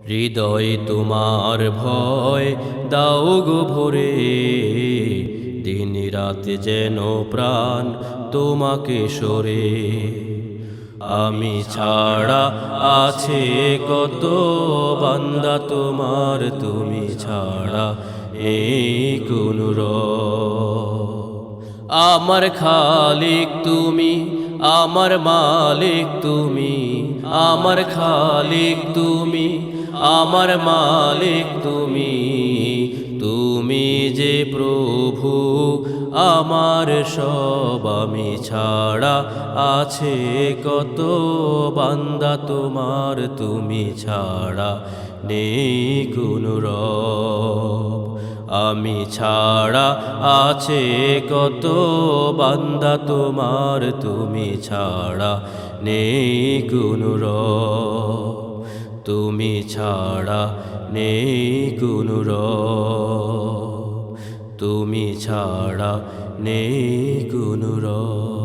হৃদয়ে তোমার ভয় দাও গো ভরে, দিন রাত যেন প্রাণ তোমাকে সরে। আমি ছাড়া আছে কত বান্দা তোমার, তুমি ছাড়া এই কোন রব। আমার খালিক তুমি, আমার মালিক তুমি, আমার খালিক তুমি, আমার মালিক তুমি। তুমি যে প্রভু আমার সব, আমি ছাড়া আছে কত বান্দা তোমার, তুমি ছাড়া নেই কোন রব। আমি ছাড়া আছে কত বান্দা তোমার, তুমি ছাড়া নেই কোন রব। তুমি ছাড়া নেই কোন রব, তুমি ছাড়া নেই কোন রব।